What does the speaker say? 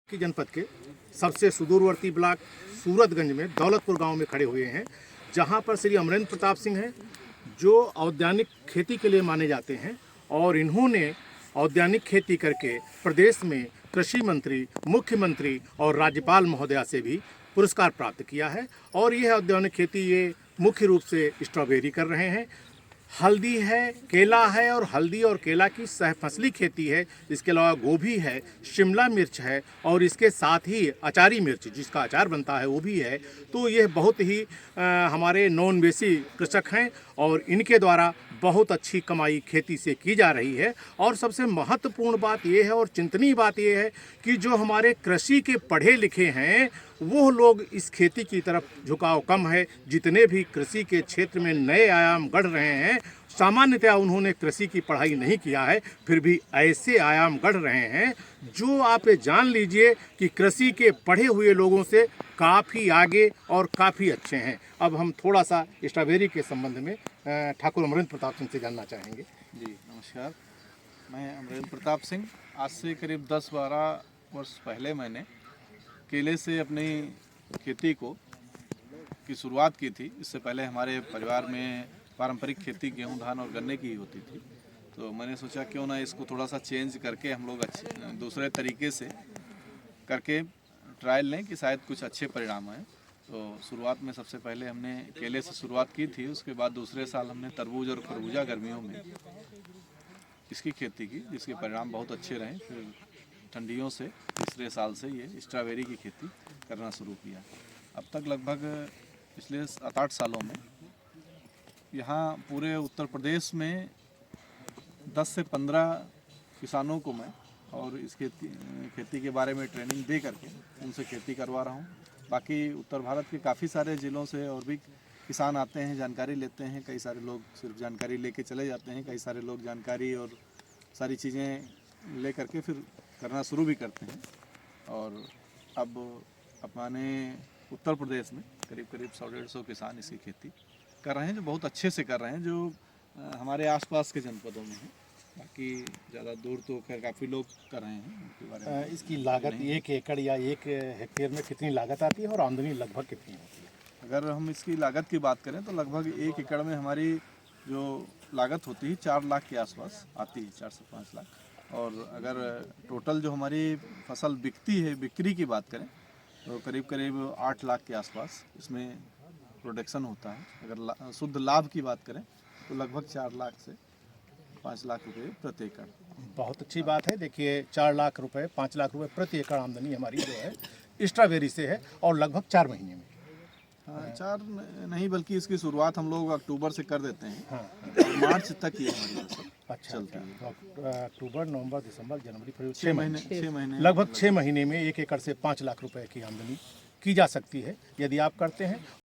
की जनपद के सबसे सुदूरवर्ती ब्लॉक सूरतगंज में दौलतपुर गांव में खड़े हुए हैं, जहां पर श्री अमरेंद्र प्रताप सिंह हैं, जो औद्यानिक खेती के लिए माने जाते हैं और इन्होंने औद्यानिक खेती करके प्रदेश में कृषि मंत्री, मुख्यमंत्री और राज्यपाल महोदया से भी पुरस्कार प्राप्त किया है। और यह औद्यानिक खेती ये मुख्य रूप से स्ट्रॉबेरी कर रहे हैं, हल्दी है, केला है और हल्दी और केला की सहफसली खेती है। इसके अलावा गोभी है, शिमला मिर्च है और इसके साथ ही अचारी मिर्च जिसका अचार बनता है वो भी है। तो यह बहुत ही हमारे नॉन बेसी कृषक हैं और इनके द्वारा बहुत अच्छी कमाई खेती से की जा रही है। और सबसे महत्वपूर्ण बात यह है और चिंतनीय बात यह है कि जो हमारे कृषि के पढ़े लिखे हैं वो लोग इस खेती की तरफ झुकाव कम है। जितने भी कृषि के क्षेत्र में नए आयाम गढ़ रहे हैं, सामान्यतः उन्होंने कृषि की पढ़ाई नहीं किया है, फिर भी ऐसे आयाम गढ़ रहे हैं जो आप ये जान लीजिए कि कृषि के पढ़े हुए लोगों से काफ़ी आगे और काफ़ी अच्छे हैं। अब हम थोड़ा सा स्ट्रॉबेरी के संबंध में ठाकुर अमरेंद्र प्रताप सिंह से जानना चाहेंगे। जी नमस्कार, मैं अमरेंद्र प्रताप सिंह। आज से करीब 10-12 वर्ष पहले मैंने केले से अपनी खेती की शुरुआत की थी। इससे पहले हमारे परिवार में पारंपरिक खेती गेहूं, धान और गन्ने की ही होती थी। तो मैंने सोचा क्यों ना इसको थोड़ा सा चेंज करके हम लोग अच्छे दूसरे तरीके से करके ट्रायल लें कि शायद कुछ अच्छे परिणाम आए। तो शुरुआत में सबसे पहले हमने केले से शुरुआत की थी। उसके बाद दूसरे साल हमने तरबूज और खरबूजा गर्मियों में इसकी खेती की, जिसके परिणाम बहुत अच्छे रहे। फिर ठंडियों से तीसरे साल से ये स्ट्रॉबेरी की खेती करना शुरू किया। अब तक लगभग पिछले 7-8 सालों में यहाँ पूरे उत्तर प्रदेश में 10 से 15 किसानों को मैं और इस खेती के बारे में ट्रेनिंग दे करके उनसे खेती करवा रहा हूँ। बाकी उत्तर भारत के काफ़ी सारे ज़िलों से और भी किसान आते हैं, जानकारी लेते हैं। कई सारे लोग सिर्फ जानकारी लेके चले जाते हैं, कई सारे लोग जानकारी और सारी चीज़ें ले करके फिर करना शुरू भी करते हैं। और अब अपने उत्तर प्रदेश में करीब 100-150 किसान इसकी खेती कर रहे हैं, जो बहुत अच्छे से कर रहे हैं, जो हमारे आसपास के जनपदों में हैं। बाकी ज़्यादा दूर तो खैर काफ़ी लोग कर रहे हैं। उनके बारे में इसकी लागत 1 एकड़ या 1 हेक्टेयर में कितनी लागत आती है और आमदनी लगभग कितनी होती है? अगर हम इसकी लागत की बात करें तो लगभग 1 एकड़ में हमारी जो लागत होती है 4 लाख के आसपास आती है, 4 से 5 लाख। और अगर टोटल जो हमारी फसल बिकती है, बिक्री की बात करें तो करीब 8 लाख के आसपास इसमें प्रोडक्शन होता है। अगर शुद्ध लाभ की बात करें तो लगभग 4 लाख से 5 लाख रुपये प्रति एकड़। बहुत अच्छी बात है। देखिए 4 लाख रुपए, 5 लाख रुपए प्रति एकड़ आमदनी हमारी जो है स्ट्रॉबेरी से है और लगभग 4 महीने में। हाँ, 4 नहीं बल्कि इसकी शुरुआत हम लोग अक्टूबर से कर देते हैं। हाँ, मार्च तक ये हमारी फसल अच्छा चलती है। अक्टूबर, नवंबर, दिसंबर, जनवरी, फरवरी, 6 महीने लगभग 6 महीने में 1 एकड़ से 5 लाख रुपए की आमदनी की जा सकती है यदि आप करते हैं।